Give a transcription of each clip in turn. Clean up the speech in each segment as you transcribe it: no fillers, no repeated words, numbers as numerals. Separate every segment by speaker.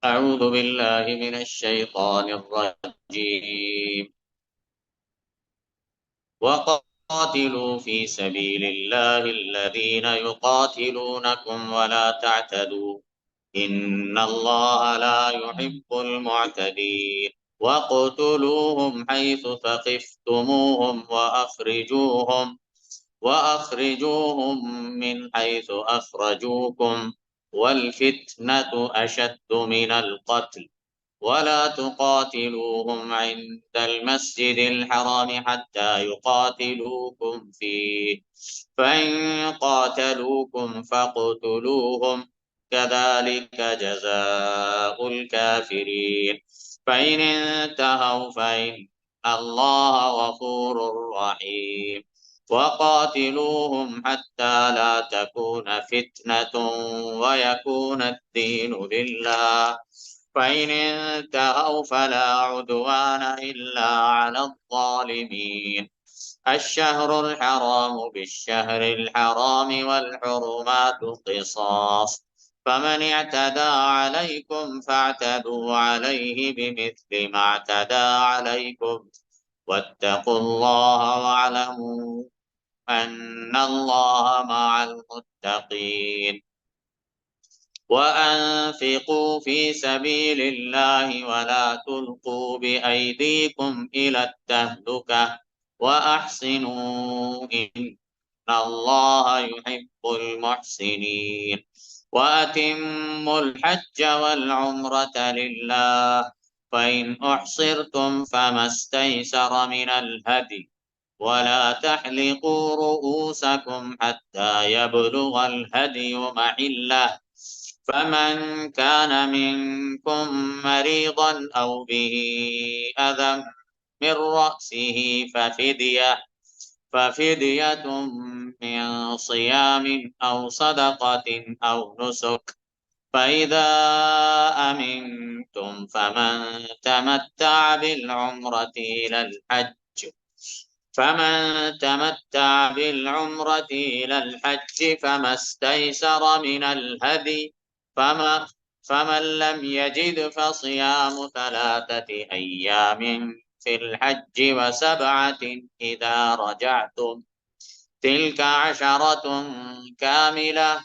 Speaker 1: أعوذ بالله من الشيطان الرجيم وقاتلوا في سبيل الله الذين يقاتلونكم ولا تعتدوا إن الله لا يحب المعتدين وَاقْتُلُوهُمْ حيث ثقفتموهم وأخرجوهم من حيث أخرجوكم والفتنة أشد من القتل ولا تقاتلوهم عند المسجد الحرام حتى يقاتلوكم فيه فإن قاتلوكم فاقتلوهم كذلك جزاء الكافرين فإن انتهوا فإن الله غفور رحيم وقاتلوهم حتى لا تكون فتنة ويكون الدين لله فإن انتهوا فلا عدوان إلا على الظالمين الشهر الحرام بالشهر الحرام والحرمات قصاص فمن اعتدى عليكم فاعتدوا عليه بمثل ما اعتدى عليكم واتقوا الله واعلموا أن الله مع المتقين وأنفقوا في سبيل الله ولا تلقوا بأيديكم إلى التهلكة وأحسنوا إن الله يحب المحسنين وأتموا الحج والعمرة لله فإن أحصرتم فما استيسر من الهدي ولا تحلقوا رؤوسكم حتى يبلغ الهدي محله فمن كان منكم مريضا أو به أذى من رأسه ففدية من صيام أو صدقة أو نسك فإذا أمنتم فمن تمتع بالعمرة إلى الحج فما استيسر من الهدي فمن لم يجد فصيام 3 أيام في الحج و7 إذا رجعتم تلك 10 كاملة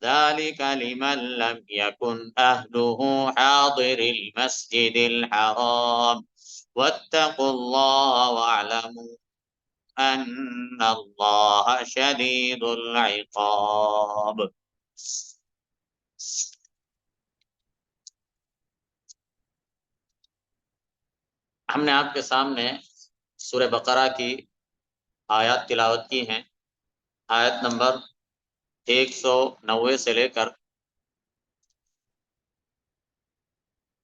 Speaker 1: ذلك لمن لم يكن أهله حاضر المسجد الحرام واتقوا الله واعلموا أن الله شديد العقاب ہم نے آپ کے سامنے سورہ بقرہ کی آیات تلاوت کی ہیں آیت نمبر 190 سے لے کر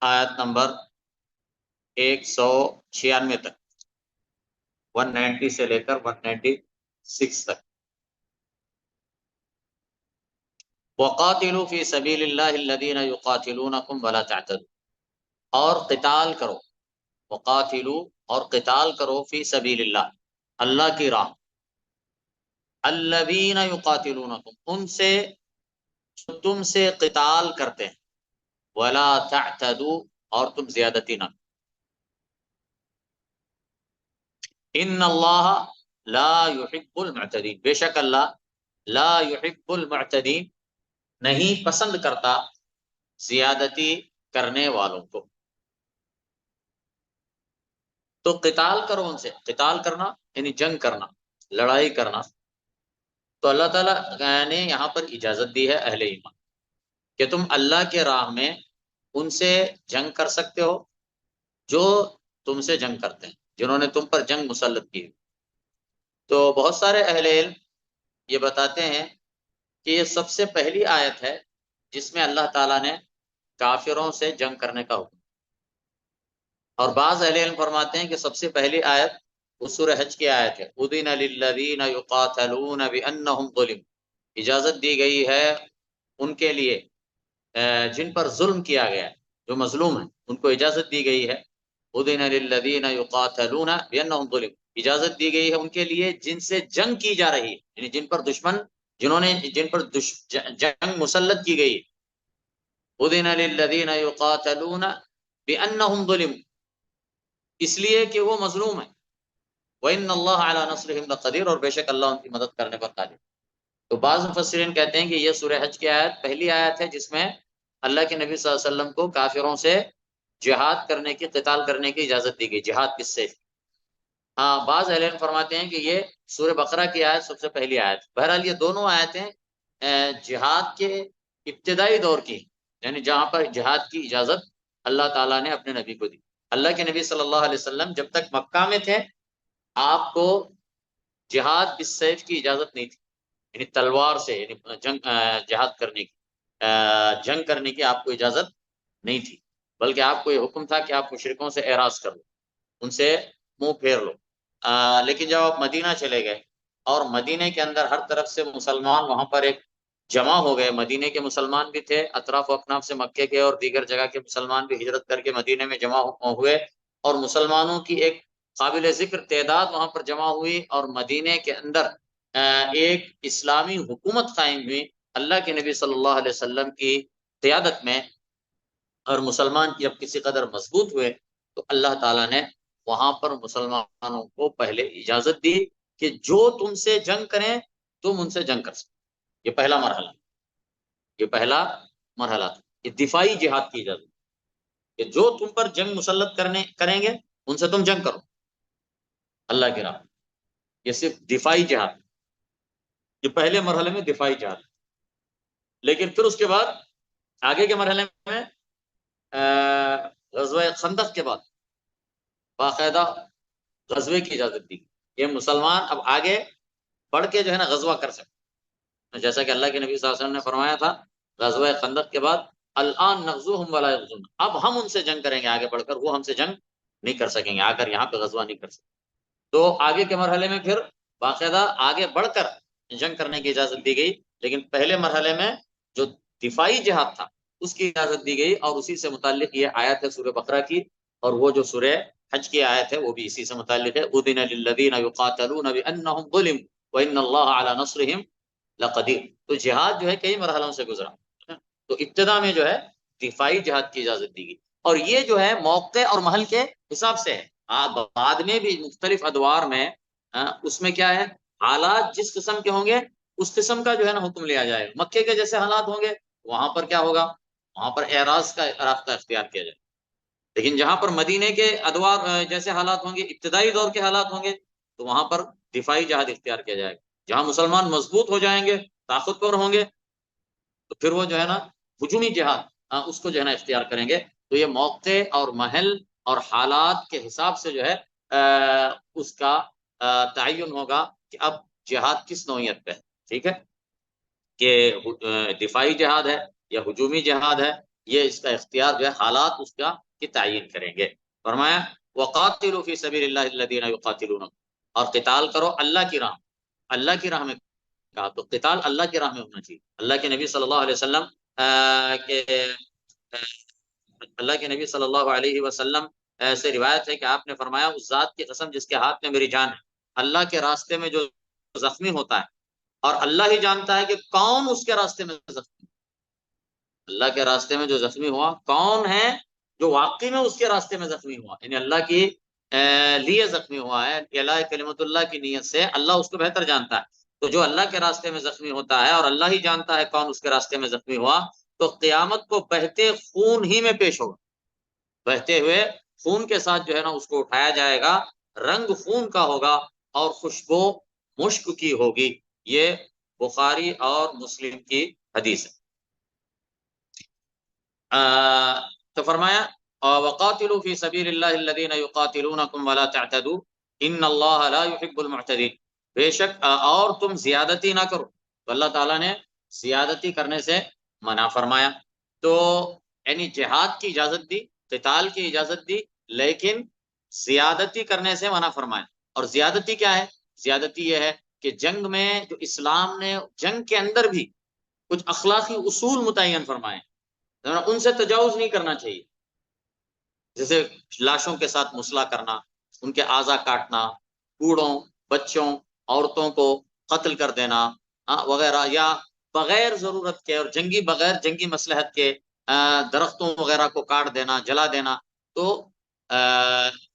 Speaker 1: آیت نمبر 196 تک 190 سے لے کر 196 تک وَقَاتِلُوا فِي سَبِيلِ اللَّهِ الَّذِينَ يُقَاتِلُونَكُمْ وَلَا تَعْتَدُوا اور قتال کرو وقاتلوا اور قتال کرو فی سبیل اللہ کی راہ الذین یقاتلونکم ان سے جو تم سے قتال کرتے ہیں ولا تعتدوا اور تم زیادتی نہ ان اللہ لا يحب المعتدین بے شک اللہ لا يحب المعتدین نہیں پسند کرتا زیادتی کرنے والوں کو تو قتال کرو ان سے قتال کرنا یعنی جنگ کرنا لڑائی کرنا تو اللہ تعالیٰ نے یہاں پر اجازت دی ہے اہل ایمان کہ تم اللہ کے راہ میں ان سے جنگ کر سکتے ہو جو تم سے جنگ کرتے ہیں جنہوں نے تم پر جنگ مسلط کی تو بہت سارے اہل علم یہ بتاتے ہیں کہ یہ سب سے پہلی آیت ہے جس میں اللہ تعالیٰ نے کافروں سے جنگ کرنے کا حکم اور بعض اہل علم فرماتے ہیں کہ سب سے پہلی آیت اس سورہ حج کی آیت ہے اذن للذین یقاتلون بانہم ظلموا اجازت دی گئی ہے ان کے لیے جن پر ظلم کیا گیا ہے جو مظلوم ہیں ان کو اجازت دی گئی ہے اذن للذین یقاتلون بانہم ظلموا اجازت دی گئی ہے ان کے لیے جن سے جنگ کی جا رہی ہے یعنی جن پر جن پر جنگ مسلط کی گئی اذن للذین یقاتلون بأنہم ظلموا، اس لیے کہ وہ مظلوم ہیں، وَإِنَّ اللَّهَ عَلَى نَصْرِهِمْ لَقَدِيرٌ، اور بے شک اللہ ان کی مدد کرنے پر قادر۔ تو بعض مفسرین کہتے ہیں کہ یہ سورہ حج کی آیت پہلی آیت ہے جس میں اللہ کے نبی صلی اللہ علیہ وسلم کو کافروں سے جہاد کرنے کی، قتال کرنے کی اجازت دی گئی، جہاد کس سے۔ ہاں، بعض اہل علم فرماتے ہیں کہ یہ سورہ بقرہ کی آیت سب سے پہلی آیت۔ بہرحال یہ دونوں آیتیں جہاد کے ابتدائی دور کی، یعنی جہاں پر جہاد کی اجازت اللہ تعالیٰ نے اپنے نبی کو دی۔ اللہ کے نبی صلی اللہ علیہ وسلم جب تک مکہ میں تھے آپ کو جہاد بالسیف کی اجازت نہیں تھی، یعنی تلوار سے، یعنی جہاد کرنے کی، جنگ کرنے کی آپ کو اجازت نہیں تھی، بلکہ آپ کو یہ حکم تھا کہ آپ مشرکوں سے اعراض کر لو، ان سے منہ پھیر لو۔ لیکن جب آپ مدینہ چلے گئے اور مدینہ کے اندر ہر طرف سے مسلمان وہاں پر ایک جمع ہو گئے، مدینہ کے مسلمان بھی تھے، اطراف و اکناف سے مکے کے اور دیگر جگہ کے مسلمان بھی ہجرت کر کے مدینہ میں جمع ہوئے، اور مسلمانوں کی ایک قابل ذکر تعداد وہاں پر جمع ہوئی، اور مدینہ کے اندر ایک اسلامی حکومت قائم ہوئی اللہ کے نبی صلی اللہ علیہ وسلم کی قیادت میں، اور مسلمان جب کسی قدر مضبوط ہوئے تو اللہ تعالیٰ نے وہاں پر مسلمانوں کو پہلے اجازت دی کہ جو تم سے جنگ کریں تم ان سے جنگ کر سکتے۔ یہ پہلا مرحلہ، یہ پہلا مرحلہ تھا، یہ دفاعی جہاد کی اجازت کہ جو تم پر جنگ مسلط کریں گے ان سے تم جنگ کرو اللہ کی راہ۔ یہ صرف دفاعی جہاد، یہ پہلے مرحلے میں دفاعی جہاد، لیکن پھر اس کے بعد آگے کے مرحلے میں غزوہ خندق کے بعد باقاعدہ غزوے کی اجازت دی۔ یہ مسلمان اب آگے بڑھ کے جو ہے نا غزوہ کر سکتے، جیسا کہ اللہ کے نبی صلی اللہ علیہ وسلم نے فرمایا تھا غزوہ خندق کے بعد الان نغزوہم ولا یغزون، اب ہم ان سے جنگ کریں گے آگے بڑھ کر، وہ ہم سے جنگ نہیں کر سکیں گے، آ کر یہاں پہ غزوہ نہیں کر سکیں۔ تو آگے کے مرحلے میں پھر باقاعدہ آگے بڑھ کر جنگ کرنے کی اجازت دی گئی، لیکن پہلے مرحلے میں جو دفاعی جہاد تھا اس کی اجازت دی گئی، اور اسی سے متعلق یہ آیت ہے سورہ بقرہ کی، اور وہ جو سورہ حج کی آیت ہے وہ بھی اسی سے متعلق ہے، اذن للذین یقاتلون بانہم ظلموا وان اللہ علی نصرہم لقدیر۔ تو جہاد جو ہے کئی مرحلوں سے گزرا، تو ابتدا میں جو ہے دفاعی جہاد کی اجازت دی گئی، اور یہ جو ہے موقع اور محل کے حساب سے ہے، بعد میں بھی مختلف ادوار میں اس میں کیا ہے، حالات جس قسم کے ہوں گے اس قسم کا جو ہے نا حکم لیا جائے گا۔ مکے کے جیسے حالات ہوں گے وہاں پر کیا ہوگا، وہاں پر اعراض کا راستہ اختیار کیا جائے، لیکن جہاں پر مدینے کے ادوار جیسے حالات ہوں گے، ابتدائی دور کے حالات ہوں گے، تو وہاں پر دفاعی جہاد اختیار کیا جائے گا۔ جہاں مسلمان مضبوط ہو جائیں گے، طاقتور ہوں گے، تو پھر وہ جو ہے نا ہجومی جہاد اس کو جو ہے نا اختیار کریں گے۔ تو یہ موقع اور محل اور حالات کے حساب سے جو ہے اس کا تعین ہوگا کہ اب جہاد کس نوعیت پہ ہے، ٹھیک ہے، کہ دفاعی جہاد ہے یا ہجومی جہاد ہے، یہ اس کا اختیار جو ہے حالات اس کا کی تعین کریں گے۔ فرمایا وقاتلوا فی سبیل اللہ الذین یقاتلونکم، اور قتال کرو اللہ کی راہ، اللہ کی راہ میں کہا تو قتال اللہ کی راہ میں ہونا چاہیے۔ اللہ کے نبی صلی اللہ علیہ وسلم اللہ کے نبی صلی اللہ علیہ وسلم سے روایت ہے کہ آپ نے فرمایا اس ذات کی قسم جس کے ہاتھ میں میری جان ہے، اللہ کے راستے میں جو زخمی ہوتا ہے، اور اللہ ہی جانتا ہے کہ کون اس کے راستے میں زخمی، اللہ کے راستے میں جو زخمی ہوا کون ہے جو واقعی میں اس کے راستے میں زخمی ہوا، یعنی اللہ کی لیے زخمی ہوا ہے، الہ کلمت اللہ کی نیت سے، اللہ اس کو بہتر جانتا ہے۔ تو جو اللہ کے راستے میں زخمی ہوتا ہے اور اللہ ہی جانتا ہے کون اس کے راستے میں زخمی ہوا، تو قیامت کو بہتے خون ہی میں پیش ہوگا، بہتے ہوئے خون کے ساتھ جو ہے نا اس کو اٹھایا جائے گا، رنگ خون کا ہوگا اور خوشبو مشک کی ہوگی۔ یہ بخاری اور مسلم کی حدیث ہے۔ تو فرمایا وقاتلوا فی سبیل اللہ الذین یقاتلونکم ولا تعتدوا ان اللہ لا يحب المعتدین، بے شک اور تم زیادتی نہ کرو، تو اللہ تعالیٰ نے زیادتی کرنے سے منع فرمایا۔ تو یعنی جہاد کی اجازت دی، قتال کی اجازت دی، لیکن زیادتی کرنے سے منع فرمایا۔ اور زیادتی کیا ہے؟ زیادتی یہ ہے کہ جنگ میں جو اسلام نے جنگ کے اندر بھی کچھ اخلاقی اصول متعین فرمائے، ان سے تجاوز نہیں کرنا چاہیے، جیسے لاشوں کے ساتھ مصلح کرنا، ان کے اعضا کاٹنا، کوڑوں، بچوں، عورتوں کو قتل کر دینا وغیرہ، یا بغیر ضرورت کے اور بغیر جنگی مصلحت کے درختوں وغیرہ کو کاٹ دینا، جلا دینا، تو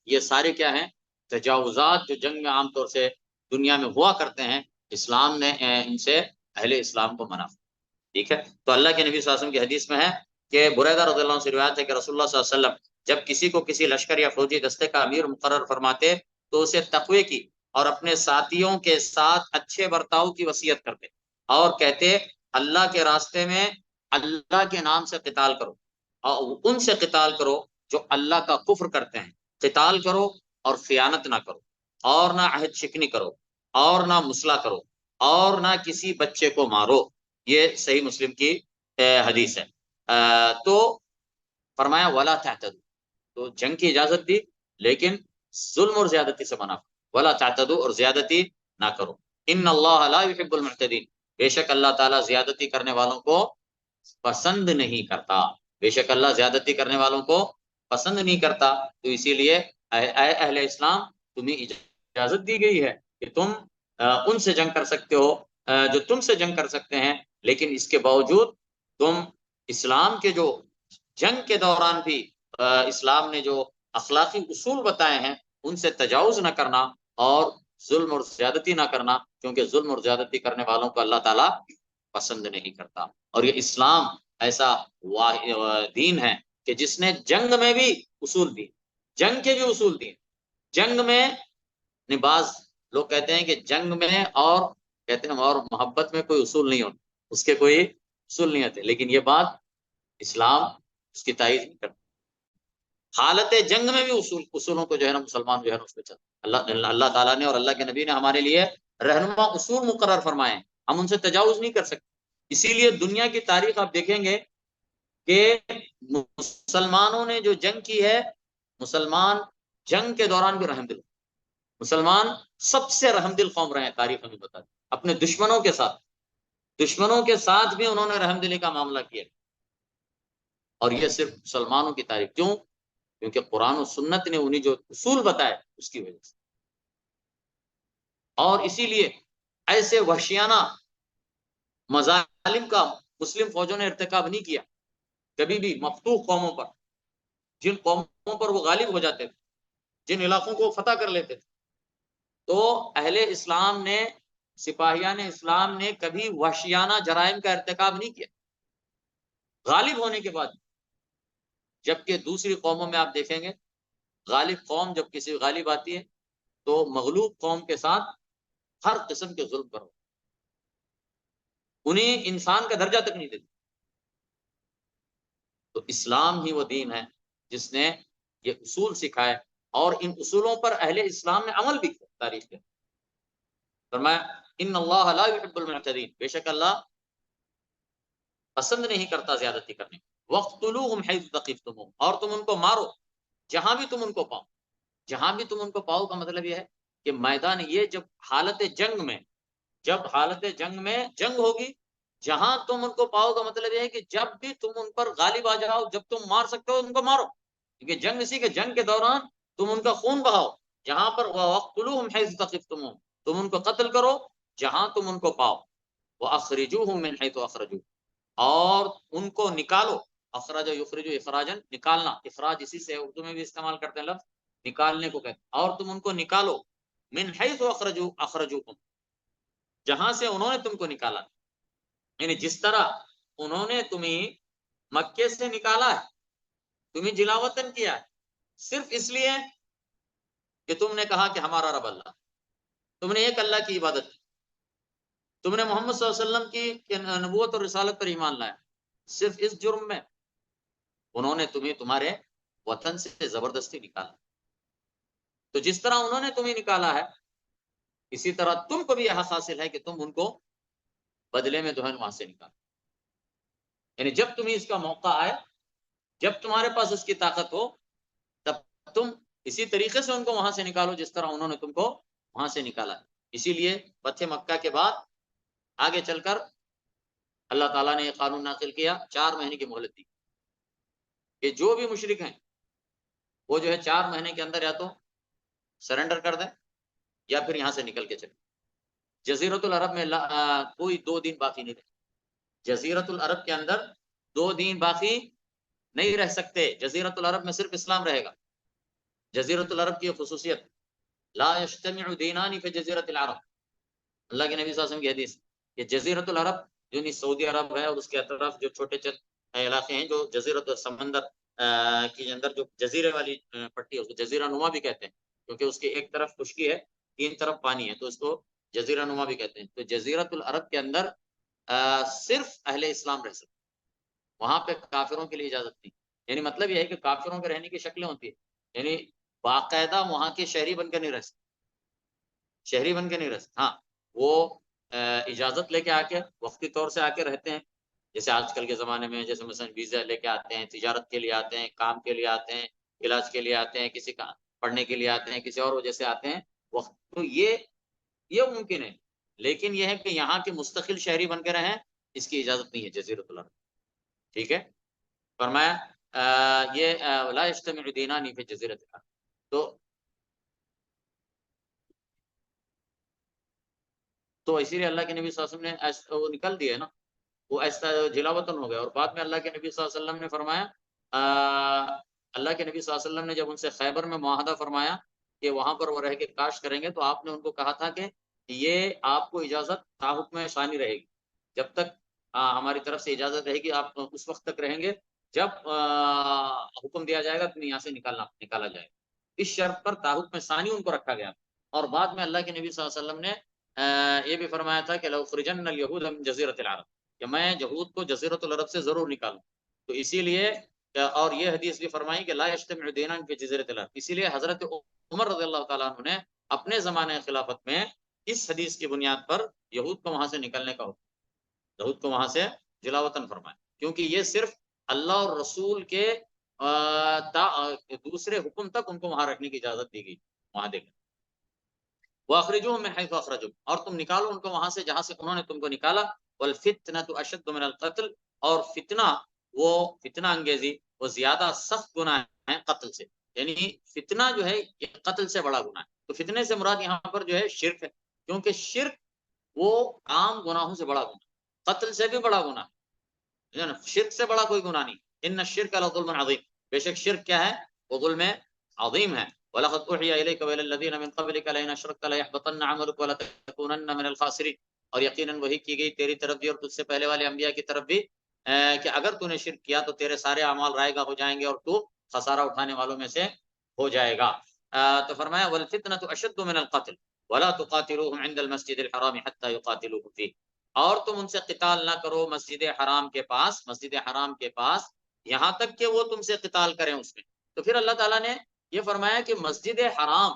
Speaker 1: یہ سارے کیا ہیں؟ تجاوزات جو جنگ میں عام طور سے دنیا میں ہوا کرتے ہیں، اسلام نے ان سے اہل اسلام کو منع. ٹھیک ہے. تو اللہ کے نبی صلی اللہ علیہ وسلم کی حدیث میں ہے کہ بریدہ رضی اللہ عنہ سے روایت ہے کہ رسول اللہ صلی اللہ علیہ وسلم جب کسی کو کسی لشکر یا فوجی دستے کا امیر مقرر فرماتے تو اسے تقوی کی اور اپنے ساتھیوں کے ساتھ اچھے برتاؤ کی وصیت کرتے اور کہتے اللہ کے راستے میں اللہ کے نام سے قتال کرو اور ان سے قتال کرو جو اللہ کا کفر کرتے ہیں. قتال کرو اور خیانت نہ کرو اور نہ عہد شکنی کرو اور نہ مسلح کرو اور نہ کسی بچے کو مارو. یہ صحیح مسلم کی حدیث ہے. تو فرمایا ولا تعتدوا، تو جنگ کی اجازت دی لیکن ظلم اور زیادتی سے منع. ولا تعتدوا، اور زیادتی نہ کرو. ان اللہ لا يحب المعتدین، بے شک اللہ تعالیٰ زیادتی کرنے والوں کو پسند نہیں کرتا. بے شک اللہ زیادتی کرنے والوں کو پسند نہیں کرتا. تو اسی لیے اے اہل اسلام، تمہیں اجازت دی گئی ہے کہ تم ان سے جنگ کر سکتے ہو جو تم سے جنگ کر سکتے ہیں، لیکن اس کے باوجود تم اسلام کے جو جنگ کے دوران بھی اسلام نے جو اخلاقی اصول بتائے ہیں ان سے تجاوز نہ کرنا اور ظلم اور زیادتی نہ کرنا، کیونکہ ظلم اور زیادتی کرنے والوں کو اللہ تعالیٰ پسند نہیں کرتا. اور یہ اسلام ایسا دین ہے کہ جس نے جنگ میں بھی اصول دی، جنگ کے بھی اصول دیے. جنگ میں بعض لوگ کہتے ہیں کہ جنگ میں اور کہتے ہیں اور محبت میں کوئی اصول نہیں ہوتا، اس کے کوئی اصول نہیں ہوتے، لیکن یہ بات اسلام اس کی تائید نہیں کرتا. حالت جنگ میں بھی اصولوں کو جو ہے نا مسلمان جو ہے نا اس پہ چلتا. اللہ تعالیٰ نے اور اللہ کے نبی نے ہمارے لیے رہنما اصول مقرر فرمائے ہیں، ہم ان سے تجاوز نہیں کر سکتے. اسی لیے دنیا کی تاریخ آپ دیکھیں گے کہ مسلمانوں نے جو جنگ کی ہے، مسلمان جنگ کے دوران بھی رحم دل، مسلمان سب سے رحم دل قوم رہے ہیں. تاریخ ہمیں بتا دی اپنے دشمنوں کے ساتھ بھی انہوں نے رحم دلی کا معاملہ کیا. اور یہ صرف مسلمانوں کی تاریخ. کیوں؟ کیونکہ قرآن و سنت نے انہیں جو اصول بتائے اس کی وجہ سے. اور اسی لیے ایسے وحشیانہ مظالم کا مسلم فوجوں نے ارتکاب نہیں کیا کبھی بھی. مفتوح قوموں پر، جن قوموں پر وہ غالب ہو جاتے تھے، جن علاقوں کو فتح کر لیتے تھے، تو اہل اسلام نے، سپاہیان اسلام نے کبھی وحشیانہ جرائم کا ارتکاب نہیں کیا غالب ہونے کے بعد. جبکہ دوسری قوموں میں آپ دیکھیں گے غالب قوم جب کسی غالب آتی ہے تو مغلوب قوم کے ساتھ ہر قسم کے ظلم کرو، انہیں انسان کا درجہ تک نہیں دیتے. تو اسلام ہی وہ دین ہے جس نے یہ اصول سکھائے اور ان اصولوں پر اہل اسلام نے عمل بھی کیا. تاریخ کے فرمایا ان اللہ لا يحب المعتدین، بے شک اللہ پسند نہیں کرتا زیادتی کرنے. وَاقْتُلُوهُمْ حَيْثُ ثَقِفْتُمُوهُمْ، اور تم ان کو مارو جہاں بھی تم ان کو پاؤ. جہاں بھی تم ان کو پاؤ کا مطلب یہ ہے کہ میدان یہ جب حالت جنگ میں جنگ ہوگی، جہاں تم ان کو پاؤ کا مطلب یہ ہے کہ جب بھی تم ان پر غالب آ جاؤ، جب تم مار سکتے ہو ان کو مارو. کیونکہ جنگ اسی کے جنگ کے دوران تم ان کا خون بہاؤ. جہاں پر وَاقْتُلُوهُمْ حَيْثُ ثَقِفْتُمُوهُمْ، تم ان کو قتل کرو جہاں تم ان کو پاؤ. وَأَخْرِجُوهُمْ مِنْ حَيْثُ أَخْرَجُوكُمْ، اور ان کو نکالو. اخراج یخرج اخراجن، نکالنا. اخراج اسی سے اردو میں بھی استعمال کرتے ہیں لفظ نکالنے کو کہتے ہیں. اور تم ان کو نکالو من حیث اخرجوکم، جہاں سے انہوں نے تم کو نکالا. یعنی جس طرح انہوں نے تمہیں مکے سے نکالا ہے، تمہیں جلا وطن کیا ہے، صرف اس لیے کہ تم نے کہا کہ ہمارا رب اللہ، تم نے ایک اللہ کی عبادت کی، تم نے محمد صلی اللہ علیہ وسلم کی نبوت اور رسالت پر ایمان لایا. صرف اس جرم میں انہوں نے تمہیں تمہارے وطن سے زبردستی نکالا. تو جس طرح انہوں نے تمہیں نکالا ہے، اسی طرح تم کو بھی یہ حق حاصل ہے کہ تم ان کو بدلے میں جو ہے وہاں سے نکالو. یعنی جب تمہیں اس کا موقع آئے، جب تمہارے پاس اس کی طاقت ہو، تب تم اسی طریقے سے ان کو وہاں سے نکالو جس طرح انہوں نے تم کو وہاں سے نکالا. اسی لیے فتح مکہ کے بعد آگے چل کر اللہ تعالیٰ نے یہ قانون نازل کیا، 4 مہینے کی مہلت دی کہ جو بھی مشرک ہیں وہ جو ہے 4 مہینے کے اندر یا تو سرنڈر کر دیں یا پھر یہاں سے نکل کے چلے. جزیرت العرب میں کوئی 2 دن باقی نہیں رہے. جزیرت العرب کے اندر 2 دن باقی نہیں رہ سکتے. جزیرۃ العرب میں صرف اسلام رہے گا. جزیرۃ العرب کی خصوصیت لا یجتمع دینان فی جزیرۃ العرب. اللہ کے نبی صلی اللہ علیہ وسلم کی حدیث کہ جزیرۃ العرب جو سعودی عرب ہے اور اس کے اطراف جو چھوٹے چند علاقے ہیں جو جزیرۃ سمندر کے اندر جو جزیرے والی پٹی ہے اس کو جزیرہ نما بھی کہتے ہیں کیونکہ اس کی ایک طرف خشکی ہے 3 طرف پانی ہے تو اس کو جزیرہ نما بھی کہتے ہیں. تو جزیرۃ العرب کے اندر صرف اہل اسلام رہ سکتے, وہاں پہ کافروں کے لیے اجازت نہیں. یعنی مطلب یہ ہے کہ کافروں کے رہنے کی شکلیں ہوتی ہیں, یعنی باقاعدہ وہاں کے شہری بن کے نہیں رہ سکتے, شہری بن کے نہیں رہ سکتے. ہاں وہ اجازت لے کے آ کے وقتی طور سے آ کے رہتے ہیں, جیسے آج کل کے زمانے میں جیسے مثلا ویزا لے کے آتے ہیں, تجارت کے لیے آتے ہیں, کام کے لیے آتے ہیں, علاج کے لیے آتے ہیں, کسی کا پڑھنے کے لیے آتے ہیں, کسی اور وجہ سے آتے ہیں وقت, تو یہ ممکن ہے. لیکن یہ ہے کہ یہاں کے مستقل شہری بن کے رہیں اس کی اجازت نہیں ہے جزیرۃ العرب. ٹھیک ہے, فرمایا یہ لا یجتمع دینان فی جزیرۃ العرب. تو اسی لیے اللہ کے نبی صلی اللہ علیہ وسلم نے وہ نکل دیے نا, وہ ایسا جلا وطن ہو گیا. اور بعد میں اللہ کے نبی صلی اللہ علیہ وسلم نے فرمایا اللہ کے نبی صلی اللہ علیہ وسلم نے جب ان سے خیبر میں معاہدہ فرمایا کہ وہاں پر وہ رہ کے کاشت کریں گے, تو آپ نے ان کو کہا تھا کہ یہ آپ کو اجازت تا حکم ثانی رہے گی, جب تک ہماری طرف سے اجازت رہے گی آپ اس وقت تک رہیں گے جب حکم دیا جائے گا تمہیں یہاں سے نکالا جائے گا. اس شرط پر تا حکم ثانی ان کو رکھا گیا. اور بعد میں اللہ کے نبی صلی اللہ علیہ وسلم نے یہ بھی فرمایا تھا کہ لَأُخْرِجَنَّ الْيَهُودَ مِنْ جَزِيرَةِ الْعَرَبِ, کہ میں یہود کو جزیرۃ العرب سے ضرور نکالوں. تو اسی لیے اور یہ حدیث بھی فرمائی کہ لا یجتمع دینان فی جزیرۃ العرب. اسی لیے حضرت عمر رضی اللہ تعالیٰ عنہ نے اپنے زمانے خلافت میں اس حدیث کی بنیاد پر یہود کو وہاں سے نکلنے کا حکم, یہود کو وہاں سے جلا وطن فرمایا, کیونکہ یہ صرف اللہ اور رسول کے دوسرے حکم تک ان کو وہاں رکھنے کی اجازت دی گئی. وہاں دیکھیں وَأَخْرِجُوهُمْ مِنْ حَيْثُ أَخْرَجُوكُمْ, اور تم نکالو ان کو وہاں سے جہاں سے انہوں نے تم کو نکالا. وَالْفِتْنَةُ أَشَدُّ مِنَ الْقَتْلِ, اور فتنہ انگیزی وہ زیادہ سخت گناہ ہے قتل سے. یعنی فتنہ جو ہے یہ قتل سے بڑا گناہ ہے. تو فتنے سے مراد یہاں پر جو ہے شرک ہے, کیونکہ شرک وہ عام گناہوں سے بڑا گناہ, قتل سے بھی بڑا گناہ, شرک سے بڑا کوئی گناہ نہیں. ان الشرک لظلم عظیم, بے شک شرک کیا ہے, وہ ظلم عظیم ہے. وَلَقَدْ أُوحِيَ إِلَيْكَ وَإِلَى الَّذِينَ مِنْ قَبْلِكَ لَئِنْ أَشْرَكْتَ لَيَحْبَطَنَّ عَمَلُكَ وَلَتَكُونَنَّ مِنَ الْخَاسِرِينَ. اور یقیناً وہی کی گئی تیری طرف بھی اور تجھ سے پہلے والے انبیاء کی طرف بھی کہ اگر تو نے شرک کیا تو تیرے سارے اعمال رائے گاہ ہو جائیں گے اور تو خسارہ اٹھانے والوں میں سے ہو جائے گا. تو فرمایا وَالْفِتْنَةُ أَشَدُّ مِنَ الْقَتْلِ وَلَا تُقَاتِلُوهُمْ عِنْدَ الْمَسْجِدِ الْحَرَامِ حَتَّى يُقَاتِلُوكُمْ فِيهِ, اور تم ان سے قتال نہ کرو مسجد حرام کے پاس, مسجد حرام کے پاس یہاں تک کہ وہ تم سے قتال کریں اس میں. تو پھر اللہ تعالیٰ نے یہ فرمایا کہ مسجد حرام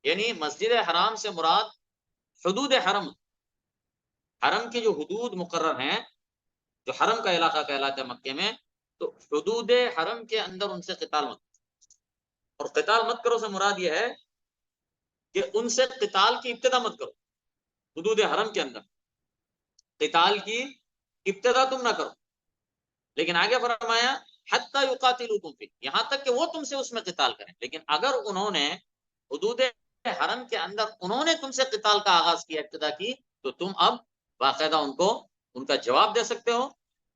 Speaker 1: یعنی مسجد حرام سے مراد حدود حرم, حرم کی جو حدود مقرر ہیں جو حرم کا علاقہ کہلاتا ہے مکے میں, تو حدود حرم کے اندر ان سے قتال مت. اور قتال مت کرو سے مراد یہ ہے کہ ان سے قتال کی ابتدا مت کرو. حدود حرم کے اندر قتال کی ابتدا تم نہ کرو, لیکن آگے فرمایا حتی یقاتلوکم فی, یہاں تک کہ وہ تم سے اس میں قتال کریں. لیکن اگر انہوں نے حدود حرم کے اندر انہوں نے تم سے قتال کا آغاز کیا, ابتدا کی, تو تم اب باقاعدہ ان کا جواب دے سکتے ہو.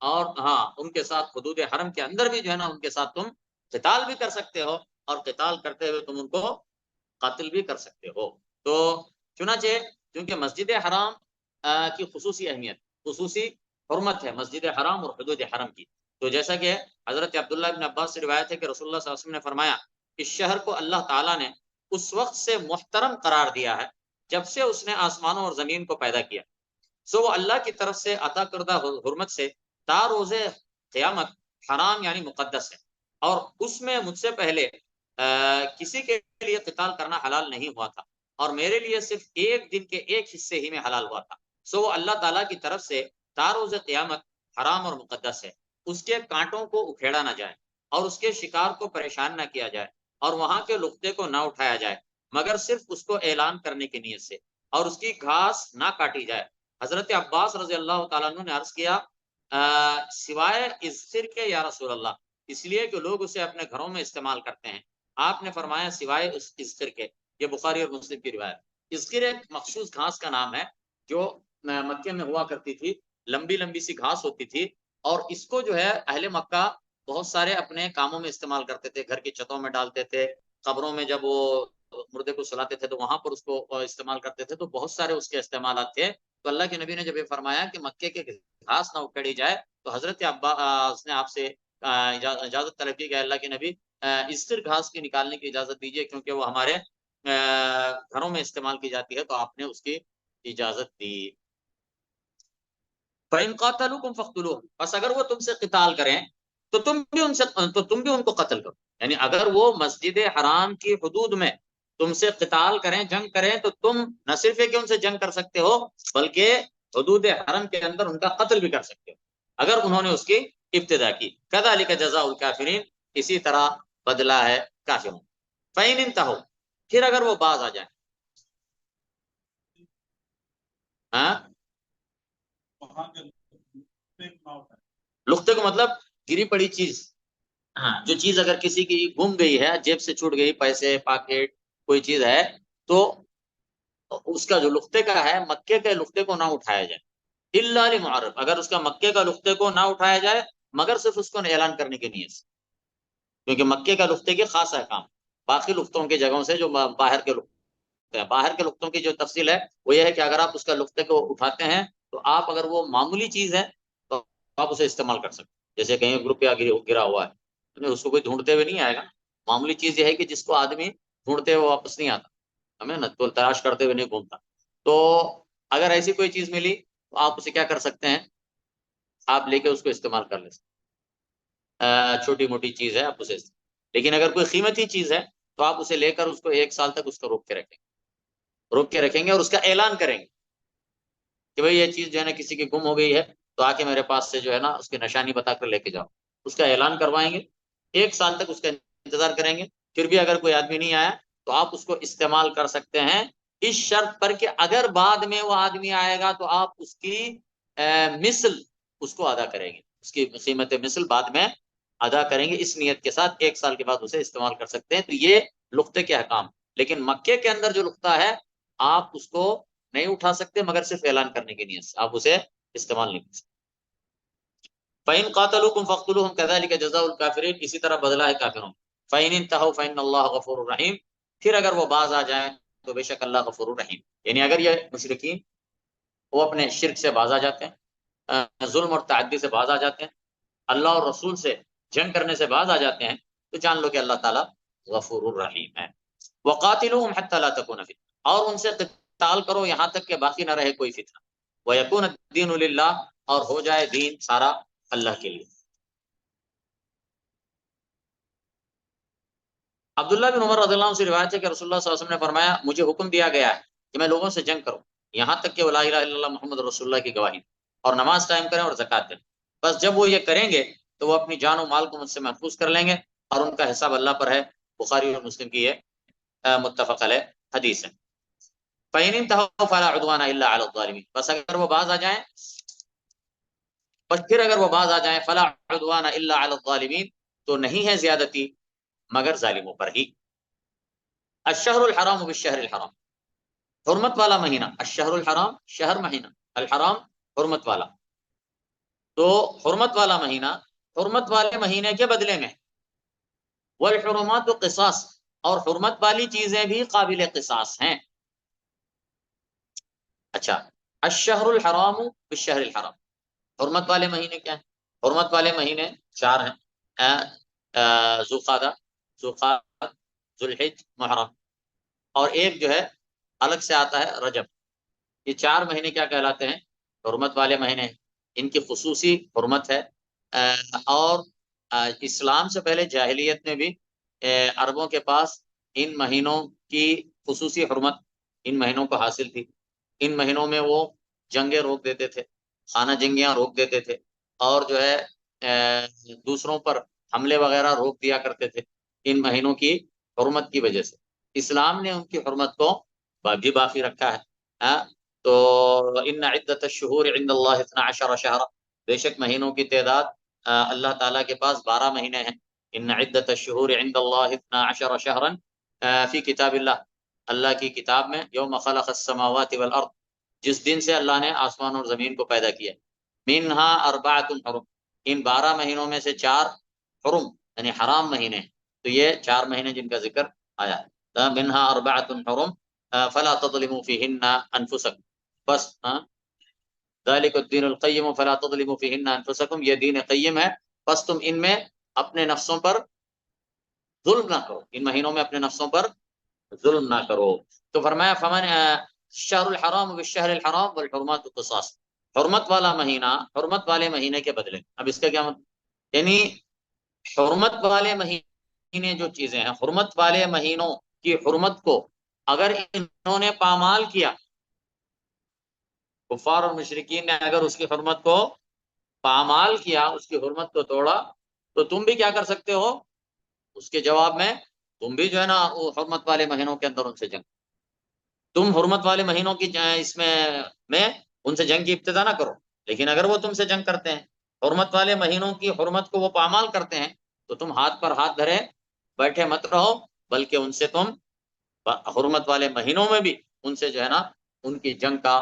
Speaker 1: اور ہاں ان کے ساتھ حدود حرم کے اندر بھی جو ہے نا ان کے ساتھ تم قتال بھی کر سکتے ہو, اور قتال کرتے ہوئے تم ان کو قتل بھی کر سکتے ہو. تو چنانچہ کیونکہ مسجد حرام کی خصوصی اہمیت, خصوصی حرمت ہے مسجد حرام اور حدود حرم کی. تو جیسا کہ حضرت عبداللہ بن عباس سے روایت ہے کہ رسول اللہ صلی اللہ علیہ وسلم نے فرمایا اس شہر کو اللہ تعالیٰ نے اس وقت سے محترم قرار دیا ہے جب سے اس نے آسمانوں اور زمین کو پیدا کیا. سو وہ اللہ کی طرف سے عطا کردہ حرمت سے تا روز قیامت حرام یعنی مقدس ہے, اور اس میں مجھ سے پہلے کسی کے لیے قتال کرنا حلال نہیں ہوا تھا, اور میرے لیے صرف ایک دن کے ایک حصے ہی میں حلال ہوا تھا. سو وہ اللہ تعالیٰ کی طرف سے تا روز قیامت حرام اور مقدس ہے. اس کے کانٹوں کو اکھیڑا نہ جائے, اور اس کے شکار کو پریشان نہ کیا جائے, اور وہاں کے لقطے کو نہ اٹھایا جائے مگر صرف اس کو اعلان کرنے کی نیت سے, اور اس کی گھاس نہ کاٹی جائے. حضرت عباس رضی اللہ تعالیٰ عنہ نے عرض کیا سوائے اذخر کے یا رسول اللہ, اس لیے کہ لوگ اسے اپنے گھروں میں استعمال کرتے ہیں. آپ نے فرمایا سوائے اذخر کے. یہ بخاری اور مسلم کی روایت. اذخر ایک مخصوص گھاس کا نام ہے جو مکے میں ہوا کرتی تھی, لمبی لمبی سی گھاس ہوتی تھی, اور اس کو جو ہے اہل مکہ بہت سارے اپنے کاموں میں استعمال کرتے تھے، گھر کی چھتوں میں ڈالتے تھے، قبروں میں جب وہ مردے کو سلاتے تھے تو وہاں پر اس کو استعمال کرتے تھے، تو بہت سارے اس کے استعمالات تھے۔ تو اللہ کے نبی نے جب یہ فرمایا کہ مکے کے گھاس نہ اکھیڑی جائے، تو حضرت عباس نے آپ سے اجازت طلب کی کہ اللہ کے نبی استر گھاس کی نکالنے کی اجازت دیجیے، کیونکہ وہ ہمارے گھروں میں استعمال کی جاتی ہے، تو آپ نے اس کی اجازت دی۔ فَإِن قَاتَلُوكُمْ فَاقْتُلُوهُمْ، بس اگر وہ تم سے قتال کریں تو تم بھی ان کو قتل کرو، یعنی اگر وہ مسجد حرام کی حدود میں تم سے قتال کریں، جنگ کریں، تو تم نہ صرف ہے کہ ان سے جنگ کر سکتے ہو، بلکہ حدود حرم کے اندر ان کا قتل بھی کر سکتے ہو اگر انہوں نے اس کی ابتدا کی۔ كَذَلِكَ جَزَاءُ الْكَافِرِينَ، اسی طرح بدلہ ہے کافروں۔ فَإِنِ انتهوا، پھر اگر وہ باز آ جائیں، ہاں لختے کو مطلب گری پڑی چیز، ہاں جو چیز اگر کسی کی گم گئی ہے، جیب سے چھوٹ گئی، پیسے، پاکٹ، کوئی چیز ہے، تو اس کا جو لختے کا ہے، مکے کے لختے کو نہ اٹھایا جائے، الا لمعرف، اگر اس کا مکے کا لختے کو نہ اٹھایا جائے مگر صرف اس کو اعلان کرنے کی نیت سے، کیونکہ مکے کا لختے کی خاص احکام، باقی لختوں کی جگہوں سے جو باہر کے لختے ہیں، باہر کے لختوں کی جو تفصیل ہے وہ یہ ہے کہ اگر آپ اس کا لختے کو اٹھاتے ہیں تو آپ، اگر وہ معمولی چیز ہے تو آپ اسے استعمال کر سکتے ہیں، جیسے کہیں روپیہ گرا ہوا ہے، اس کو کوئی ڈھونڈتے ہوئے نہیں آئے گا، معمولی چیز یہ ہے کہ جس کو آدمی ڈھونڈتے ہوئے واپس نہیں آتا، ہمیں نہ تو تلاش کرتے ہوئے نہیں گھومتا، تو اگر ایسی کوئی چیز ملی تو آپ اسے کیا کر سکتے ہیں، آپ لے کے اس کو استعمال کر لیں، چھوٹی موٹی چیز ہے آپ اسے، لیکن اگر کوئی قیمتی چیز ہے تو آپ اسے لے کر اس کو 1 سال تک اس کو روک کے رکھیں گے اور اس کا اعلان کریں گے کہ بھئی یہ چیز جو ہے نا کسی کی گم ہو گئی ہے، تو آ کے میرے پاس سے جو ہے نا اس کی نشانی بتا کر لے کے جاؤ، اس کا اعلان کروائیں گے، 1 سال تک اس کا انتظار کریں گے، پھر بھی اگر کوئی آدمی نہیں آیا تو آپ اس کو استعمال کر سکتے ہیں، اس شرط پر کہ اگر بعد میں وہ آدمی آئے گا تو آپ اس کی مثل اس کو ادا کریں گے، اس کی قیمت مثل بعد میں ادا کریں گے، اس نیت کے ساتھ 1 سال کے بعد اسے استعمال کر سکتے ہیں۔ تو یہ لقطے کے احکام، لیکن مکے کے اندر جو لقطہ ہے آپ اس کو نہیں اٹھا سکتے مگر صرف اعلان کرنے کی نیت سے، آپ اسے استعمال نہیں کر سکتے۔ فَإِن قَاتَلُوكُمْ فَاقْتُلُوهُمْ كَذَلِكَ جَزَاءُ الْكَافِرِينَ، اسی طرح بدلہ ہے کافروں۔ فَإِنِ انتهوا فَإِنَّ اللَّهَ غَفُورٌ رَحِيمٌ، پھر اگر وہ باز آ جائیں تو بے شک اللہ غفور الرحیم، یعنی اگر یہ مشرکین وہ اپنے شرک سے باز آ جاتے ہیں، ظلم اور تعدی سے باز آ جاتے ہیں، اللہ اور رسول سے جنگ کرنے سے باز آ جاتے ہیں، تو جان لو کہ اللہ تعالیٰ غفور الرحیم ہے۔ وَقَاتِلُوهُمْ حَتَّى لَا تَكُونَ فِتْنَةٌ، اور ان سے قتال کرو یہاں تک کہ باقی نہ رہے کوئی فتنہ، وَيَكُونَ الدِّينُ لِلَّهِ، اور ہو جائے دین سارا اللہ کے لیے۔ عبداللہ بن عمر رضی اللہ عنہ سے روایت ہے کہ رسول اللہ صلی اللہ علیہ وسلم نے فرمایا، مجھے حکم دیا گیا ہے کہ میں لوگوں سے جنگ کروں یہاں تک کہ وہ لا الہ الا اللہ محمد رسول اللہ کی گواہی، اور نماز قائم کریں اور زکوٰۃ دیں، بس جب وہ یہ کریں گے تو وہ اپنی جان و مال کو مجھ سے محفوظ کر لیں گے، اور ان کا حساب اللہ پر ہے۔ بخاری اور مسلم کی یہ متفق علیہ حدیث ہے۔ فَإِنِ انتهوا فَلَا عُدْوَانَ إِلَّا عَلَى الظَّالِمِينَ، بس اگر وہ باز آ جائیں، بس پھر اگر وہ باز آ جائیں، فَلَا عُدْوَانَ إِلَّا عَلَى الظَّالِمِينَ، تو نہیں ہے زیادتی مگر ظالموں پر ہی۔ الشہر الحرام بالشہر الحرام، حرمت والا مہینہ، الشہر الحرام شہر مہینہ، الحرام حرمت والا، تو حرمت والا مہینہ حرمت والے مہینے کے بدلے میں، والحرمات قصاص، اور حرمت والی چیزیں بھی قابل قصاص ہیں۔ اچھا، الشہر الحرام بالشہر الحرام، حرمت والے مہینے کیا ہیں؟ حرمت والے مہینے 4 ہیں، ذوالقعدہ، ذوالقعدہ، ذوالحج، محرم، اور ایک جو ہے الگ سے آتا ہے رجب۔ یہ 4 مہینے کیا کہلاتے ہیں؟ حرمت والے مہینے ہیں، ان کی خصوصی حرمت ہے، اور اسلام سے پہلے جاہلیت میں بھی عربوں کے پاس ان مہینوں کی خصوصی حرمت ان مہینوں کو حاصل تھی، ان مہینوں میں وہ جنگیں روک دیتے تھے، خانہ جنگیاں روک دیتے تھے، اور جو ہے دوسروں پر حملے وغیرہ روک دیا کرتے تھے ان مہینوں کی حرمت کی وجہ سے۔ اسلام نے ان کی حرمت کو بھی باقی رکھا ہے، تو ان عدت الشہور عند اللہ 12 شہرا، بے شک مہینوں کی تعداد اللہ تعالیٰ کے پاس 12 مہینے ہیں۔ ان عدت الشہور عند اللہ 12 شہرا فی کتاب اللہ، اللہ کی کتاب میں، یوم خلق السماوات والارض، جس دن سے اللہ نے آسمان اور زمین کو پیدا کیا، منہا اربعۃ حرم، ان 12 مہینوں میں سے 4 حرم یعنی حرام مہینے، تو یہ 4 مہینے جن کا ذکر آیا ہے، منہا اربعۃ حرم فلا تظلموا فیہن انفسکم، بس ذالک الدین القیم فلا تظلموا فیہن انفسکم، یہ دین قیم ہے، بس تم ان میں اپنے نفسوں پر ظلم نہ کرو، ان مہینوں میں اپنے نفسوں پر ظلم نہ کرو۔ تو فرمایا فمن شہر الحرام بالشہر الحرام والحرمات قصاص، حرمت والا مہینہ حرمت والے مہینے کے بدلے، اب اس کا کیا مطلب، یعنی حرمت والے مہینے جو چیزیں ہیں، حرمت والے مہینوں کی حرمت کو اگر انہوں نے پامال کیا، کفار اور مشرکین نے اگر اس کی حرمت کو پامال کیا، اس کی حرمت کو توڑا، تو تم بھی کیا کر سکتے ہو، اس کے جواب میں تم بھی جو ہے نا وہ حرمت والے مہینوں کے اندر ان سے جنگ، تم حرمت والے مہینوں کی اس میں ان سے جنگ کی ابتدا نہ کرو، لیکن اگر وہ تم سے جنگ کرتے ہیں، حرمت والے مہینوں کی حرمت کو وہ پامال کرتے ہیں، تو تم ہاتھ پر ہاتھ دھرے بیٹھے مت رہو، بلکہ ان سے تم حرمت والے مہینوں میں بھی ان سے جو ہے نا ان کی جنگ کا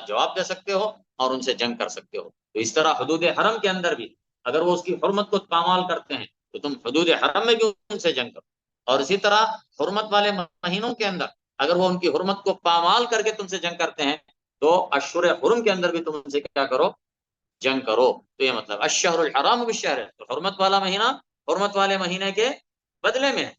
Speaker 1: جواب دے سکتے ہو اور ان سے جنگ کر سکتے ہو۔ تو اس طرح حدود حرم کے اندر بھی اگر وہ اس کی حرمت کو پامال کرتے ہیں تو تم حدود حرم میں بھی ان سے جنگ کرو، اور اسی طرح حرمت والے مہینوں کے اندر اگر وہ ان کی حرمت کو پامال کر کے تم سے جنگ کرتے ہیں تو اشہر حرم کے اندر بھی تم ان سے کیا کرو، جنگ کرو۔ تو یہ مطلب الشہر الحرام بالشہر، تو حرمت والا مہینہ حرمت والے مہینے کے بدلے میں ہے،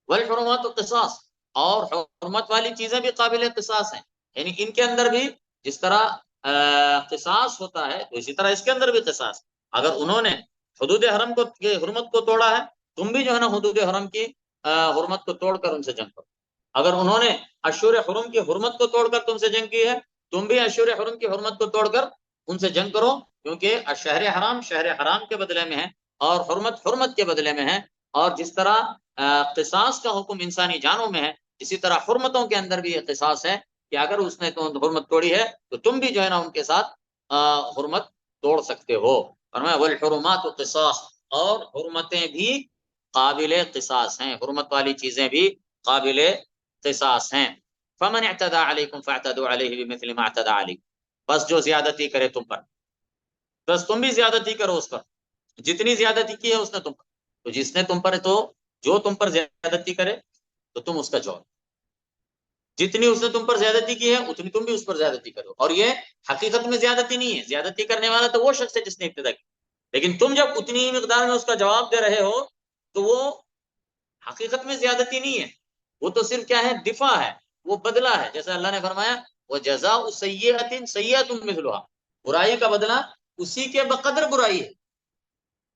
Speaker 1: والحرمات قصاص، اور حرمت والی چیزیں بھی قابل قصاص ہیں، یعنی ان کے اندر بھی جس طرح قصاص ہوتا ہے تو اسی طرح اس کے اندر بھی قصاص، اگر انہوں نے حدود حرم کو حرمت کو توڑا ہے، تم بھی جو ہے نا حدود حرم کی حرمت کو توڑ کر ان سے جنگ کرو، اگر انہوں نے اشہر حرم کی حرمت کو توڑ کر تم سے جنگ کی ہے، تم بھی اشہر حرم کی حرمت کو توڑ کر ان سے جنگ کرو، کیونکہ شہر حرام شہر حرام کے بدلے میں ہے اور حرمت حرمت کے بدلے میں ہے، اور جس طرح قصاص کا حکم انسانی جانوں میں ہے، اسی طرح حرمتوں کے اندر بھی یہ قصاص ہے کہ اگر اس نے تو حرمت توڑی ہے تو تم بھی جو ہے نا ان کے ساتھ حرمت توڑ سکتے ہو۔ فرمایا والحرمات قصاص، اور حرمتیں بھی قابل قصاص ہیں، حرمت والی چیزیں بھی قابل قصاص ہیں۔ فمن اعتدى علیکم فاعتدوا علیہ بمثل ما اعتدى علیکم، بس جو زیادتی کرے تم پر، بس تم بھی زیادتی کرو اس پر، جتنی زیادتی کی ہے اس نے تم پر، تو جس نے تم پر تو جو تم پر زیادتی کرے تو تم اس کا جواب، جتنی اس نے تم پر زیادتی کی ہے اتنی تم بھی اس پر زیادتی کرو، اور یہ حقیقت میں زیادتی نہیں ہے، زیادتی کرنے والا تو وہ شخص ہے جس نے ابتدا کی، لیکن تم جب اتنی ہی مقدار میں اس کا جواب دے رہے ہو تو وہ حقیقت میں زیادتی نہیں ہے، وہ تو صرف کیا ہے، دفاع ہے، وہ بدلہ ہے، جیسے اللہ نے فرمایا وَجَزَاءُ سَيِّئَةٍ سَيِّئَةٌ مِثْلُهَا، برائی کا بدلہ اسی کے بقدر برائی ہے،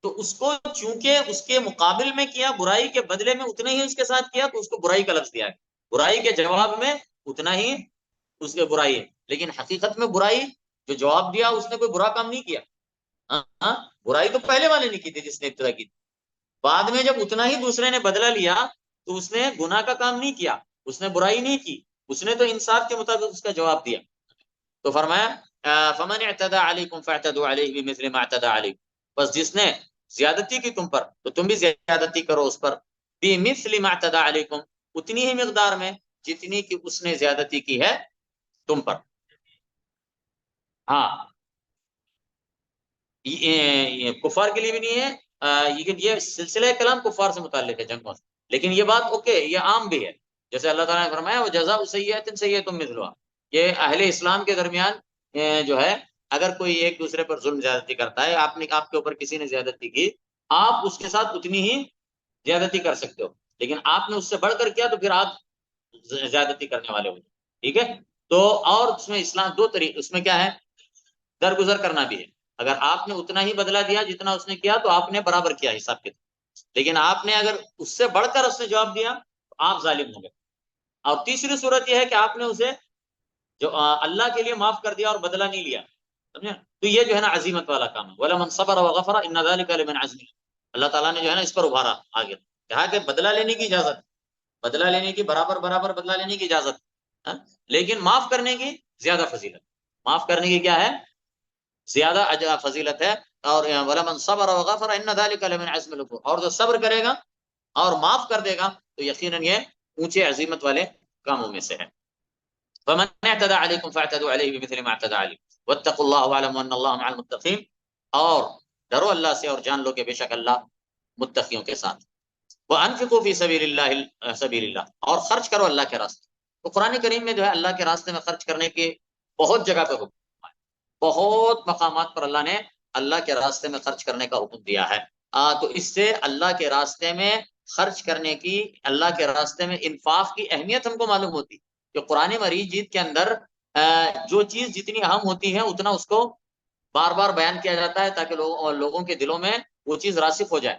Speaker 1: تو اس کو چونکہ اس کے مقابل میں کیا، برائی کے بدلے میں اتنا ہی اس کے ساتھ کیا، تو اس کو برائی کا لفظ دیا ہے، برائی کے جواب میں اتنا ہی اس کے برائی ہے، لیکن حقیقت میں برائی جو جواب دیا اس نے کوئی برا کام نہیں کیا، برائی تو پہلے والے نے کی تھی جس نے ابتدا کی تھی، بعد میں جب اتنا ہی دوسرے نے بدلہ لیا تو اس نے گناہ کا کام نہیں کیا، اس نے برائی نہیں کی، اس نے تو انصاف کے مطابق اس کا جواب دیا۔ تو فرمایا فمن اعتدى علیکم فاعتدوا علیہ بمثل ما اعتدى علیکم، بس جس نے زیادتی کی تم پر تو تم بھی زیادتی کرو اس پر، بمثل ما اعتدى علیکم، اتنی ہی مقدار میں جتنی کہ اس نے زیادتی کی ہے تم پر۔ ہاں یہ کفار کے لیے بھی نہیں ہے، یہ سلسلہ کلام کفار سے متعلق ہے جنگوں سے، لیکن یہ بات اوکے یہ عام بھی ہے، جیسے اللہ تعالیٰ نے فرمایا وہ جزاء سیئۃ سیئۃ مثلھا، یہ اہل اسلام کے درمیان جو ہے اگر کوئی ایک دوسرے پر ظلم زیادتی کرتا ہے، آپ کے اوپر کسی نے زیادتی کی، آپ اس کے ساتھ اتنی ہی زیادتی کر سکتے ہو، لیکن آپ نے اس سے بڑھ کر کیا تو پھر آپ زیادتی کرنے والے ہو، ٹھیک ہے؟ تو اور اس میں اسلام دو طریقے، اس میں کیا ہے، درگزر کرنا بھی ہے، اگر آپ نے اتنا ہی بدلہ دیا جتنا اس نے کیا تو آپ نے برابر کیا حساب کے، لیکن آپ نے اگر اس سے بڑھ کر اس نے جواب دیا تو آپ ظالم ہو گئے، اور تیسری صورت یہ ہے کہ آپ نے اسے جو اللہ کے لیے معاف کر دیا اور بدلہ نہیں لیا، سمجھے؟ تو یہ جو ہے نا عزیمت والا کام ہے، وَلَمَنْ صَبَرَ وَغَفَرَ إِنَّ ذَلِكَ لَمِنْ عَزْمِ، اللہ تعالیٰ نے جو ہے نا اس پر ابھارا آگے، کہا کہ بدلہ لینے کی اجازت، بدلہ لینے کی برابر برابر بدلہ لینے کی اجازت، لیکن معاف کرنے کی زیادہ فضیلت، معاف کرنے کی کیا ہے، زیادہ فضیلت ہے، اور وَلَمَنْ صَبَرَ وَغَفَرَ إِنَّ ذَلِكَ لَمِنْ عَزْمِ الْأُمُورِ، اور جو صبر کرے گا اور معاف کر دے گا تو یقیناً یہ اونچے عظیمت والے کاموں میں سے ہے۔ فَمَنْ اعْتَدَى عَلَيْكُمْ فَاعْتَدُوا عَلَيْهِ بِمِثْلِ مَا اعْتَدَى عَلَيْكُمْ وَاتَّقُوا اللَّهَ وَاعْلَمُوا أَنَّ اللَّهَ مَعَ الْمُتَّقِينَ، اور ڈرو اللہ سے اور جان لو کہ بے شک اللہ متقیوں کے ساتھ۔ وَأَنفِقُوا فِي سَبِيلِ اللَّهِ اور خرچ کرو اللہ کے راستے۔ تو قرآن کریم میں جو ہے اللہ کے راستے میں خرچ کرنے کے بہت جگہ پہ حکم ہے، بہت مقامات پر اللہ نے اللہ کے راستے میں خرچ کرنے کا حکم دیا ہے۔ تو اس سے اللہ کے راستے میں خرچ کرنے کی، اللہ کے راستے میں انفاق کی اہمیت ہم کو معلوم ہوتی کہ قرآن مجید کے اندر جو چیز جتنی اہم ہوتی ہے اتنا اس کو بار بار بیان کیا جاتا ہے تاکہ لوگوں کے دلوں میں وہ چیز راسخ ہو جائے۔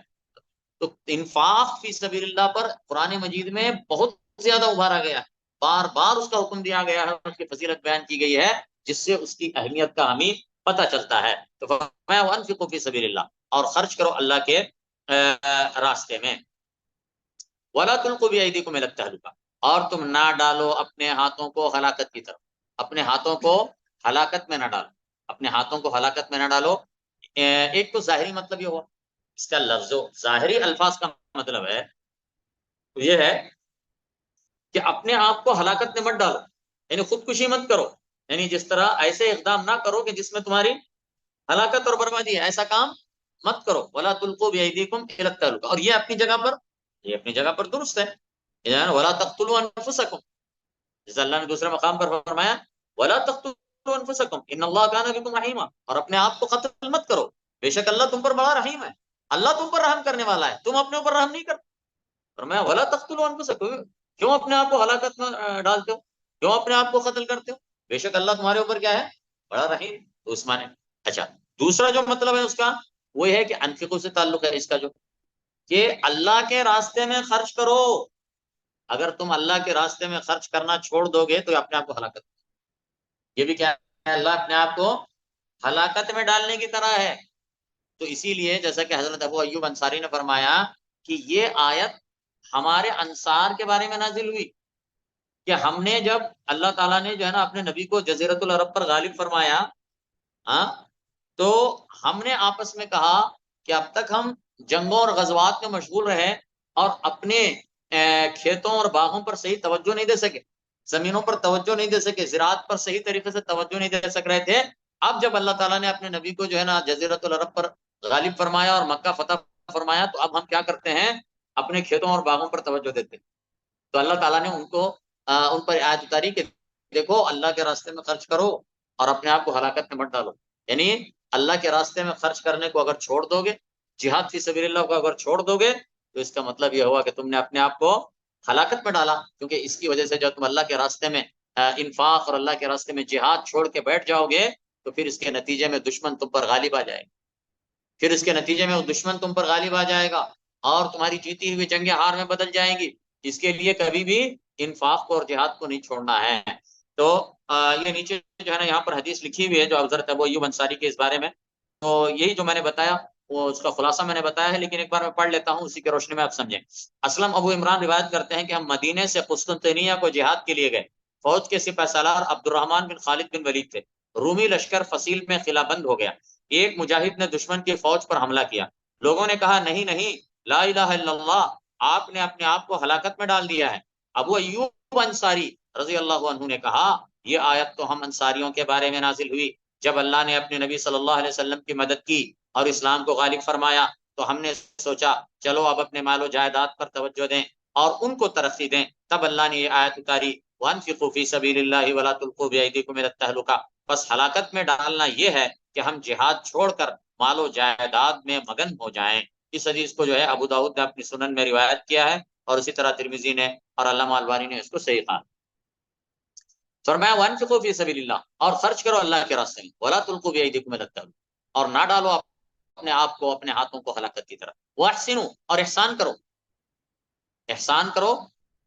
Speaker 1: تو انفاق فی سبیل اللہ پر قرآن مجید میں بہت زیادہ ابھارا گیا ہے، بار بار اس کا حکم دیا گیا ہے، اس کی فضیلت بیان کی گئی ہے، جس سے اس کی اہمیت کا ہمیں پتہ چلتا ہے۔ تو فرمایا وانفقوا فی سبیل اللہ اور خرچ کرو اللہ کے راستے میں۔ ولا تلقوا بایدیکم الی التہلکہ اور تم نہ ڈالو اپنے ہاتھوں کو ہلاکت کی طرف، اپنے ہاتھوں کو ہلاکت میں نہ ڈالو، اپنے ہاتھوں کو ہلاکت میں نہ ڈالو۔ ایک تو ظاہری مطلب یہ ہوا، اس کا لفظ ظاہری الفاظ کا مطلب ہے یہ ہے کہ اپنے آپ کو ہلاکت میں مت ڈالو، یعنی خودکشی مت کرو، یعنی جس طرح ایسے اقدام نہ کرو کہ جس میں تمہاری ہلاکت اور بربادی ہے، ایسا کام مت کرو۔ ولا تلقوا بایدیکم الی التہلکہ، اور یہ اپنی جگہ پر درست ہے۔ ولا تقتلوا انفسکم، جس اللہ نے دوسرے مقام پر فرمایا ولا تقتلوا انفسکم ان اللہ کان بکم رحیما، اور اپنے آپ کو قتل مت کرو، بے شک اللہ تم پر بڑا رحیم ہے، اللہ تم پر رحم کرنے والا ہے، تم اپنے اوپر رحم نہیں کرتے۔ فرمایا ولا تقتلوا انفسکم، کیوں اپنے آپ کو ہلاکت میں ڈالتے ہو، کیوں اپنے آپ کو قتل کرتے ہو، بے شک اللہ تمہارے اوپر کیا ہے، بڑا رحیم۔ تو اس معنی اچھا دوسرا جو مطلب ہے اس کا وہ ہے کہ انفقوا سے تعلق ہے اس کا، جو کہ اللہ کے راستے میں خرچ کرو۔ اگر تم اللہ کے راستے میں خرچ کرنا چھوڑ دو گے تو اپنے آپ کو ہلاکت، یہ بھی کیا ہے، اللہ اپنے آپ کو ہلاکت میں ڈالنے کی طرح ہے۔ تو اسی لیے جیسا کہ حضرت ابو ایوب انصاری نے فرمایا کہ یہ آیت ہمارے انصار کے بارے میں نازل ہوئی کہ ہم نے جب اللہ تعالیٰ نے جو ہے نا اپنے نبی کو جزیرۃ العرب پر غالب فرمایا، تو ہم نے آپس میں کہا کہ اب تک ہم جنگوں اور غزوات میں مشغول رہے اور اپنے کھیتوں اور باغوں پر صحیح توجہ نہیں دے سکے، زمینوں پر توجہ نہیں دے سکے، زراعت پر صحیح طریقے سے توجہ نہیں دے سک رہے تھے۔ اب جب اللہ تعالیٰ نے اپنے نبی کو جو ہے نا جزیرۃ العرب پر غالب فرمایا اور مکہ فتح فرمایا، تو اب ہم کیا کرتے ہیں، اپنے کھیتوں اور باغوں پر توجہ دیتے ہیں۔ تو اللہ تعالیٰ نے ان پر آیت اتاری کہ دیکھو اللہ کے راستے میں خرچ کرو اور اپنے آپ کو ہلاکت میں مت ڈالو، یعنی اللہ کے راستے میں خرچ کرنے کو اگر چھوڑ دو گے، جہاد فی سبیل اللہ کو اگر چھوڑ دو گے، تو اس کا مطلب یہ ہوا کہ تم نے اپنے آپ کو ہلاکت میں ڈالا، کیونکہ اس کی وجہ سے جب تم اللہ کے راستے میں انفاق اور اللہ کے راستے میں جہاد چھوڑ کے بیٹھ جاؤ گے تو پھر اس کے نتیجے میں دشمن تم پر غالب آ جائے گا، پھر اس کے نتیجے میں وہ دشمن تم پر غالب آ جائے گا اور تمہاری جیتی ہوئی جنگیں ہار میں بدل جائیں گی۔ اس کے لیے کبھی بھی انفاق کو اور جہاد کو نہیں چھوڑنا ہے۔ تو یہ نیچے جو ہے نا یہاں پر حدیث لکھی ہوئی ہے جو حضرت ابو ایوب انصاری کے اس بارے میں، تو یہی جو میں نے بتایا وہ اس کا خلاصہ میں نے بتایا ہے، لیکن ایک بار میں پڑھ لیتا ہوں اسی کے روشنی میں آپ سمجھیں۔ اسلم ابو عمران روایت کرتے ہیں کہ ہم مدینے سے قسطنطنیہ کو جہاد کے لیے گئے، فوج کے سپہ سالار عبد الرحمن بن خالد بن ولید تھے، رومی لشکر فصیل میں قلعہ بند ہو گیا، ایک مجاہد نے دشمن کی فوج پر حملہ کیا، لوگوں نے کہا نہیں نہیں لا الہ الا اللہ، آپ نے اپنے آپ کو ہلاکت میں ڈال دیا ہے۔ ابو ایوب انصاری رضی اللہ عنہ نے کہا یہ آیت تو ہم انصاریوں کے بارے میں نازل ہوئی جب اللہ نے اپنے نبی صلی اللہ علیہ وسلم کی مدد کی اور اسلام کو غالب فرمایا، تو ہم نے سوچا چلو اب اپنے مال و جائیداد پر توجہ دیں اور ان کو ترقی دیں، تب اللہ نے یہ آیت اتاری وانفقوا فی سبیل اللہ ولا تلقوا بایدیکم الی التہلکہ۔ بس ہلاکت میں ڈالنا یہ ہے کہ ہم جہاد چھوڑ کر مال و جائیداد میں مگن ہو جائیں۔ اس حدیث کو جو ہے ابو داؤد نے اپنی سنن میں روایت کیا ہے اور اسی طرح ترمذی نے اور علامہ البانی نے اس کو صحیح کہا۔ فرمایا وانفقوا فی سبیل اللہ اور خرچ کرو اللہ کے راستے میں، ولا تلقوا بایدیکم الی التہلکہ اور نہ ڈالو اپنے آپ کو، اپنے ہاتھوں کو ہلاکت کی طرف۔ واحسنوا اور احسان کرو، احسان کرو،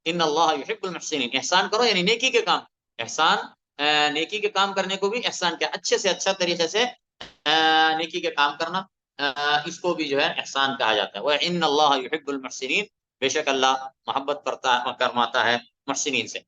Speaker 1: ان اللہ یحب المحسنین، احسان کرو یعنی نیکی کے کام، احسان نیکی کے کام کرنے کو بھی احسان کیا، اچھے سے اچھا طریقے سے نیکی کے کام کرنا، اس کو بھی جو ہے احسان کہا جاتا ہے۔ وَإِنَّ اللَّهَ يُحِبُّ الْمُحْسِنِينَ، بے شک اللہ محبت کرتا فرماتا ہے محسنین سے۔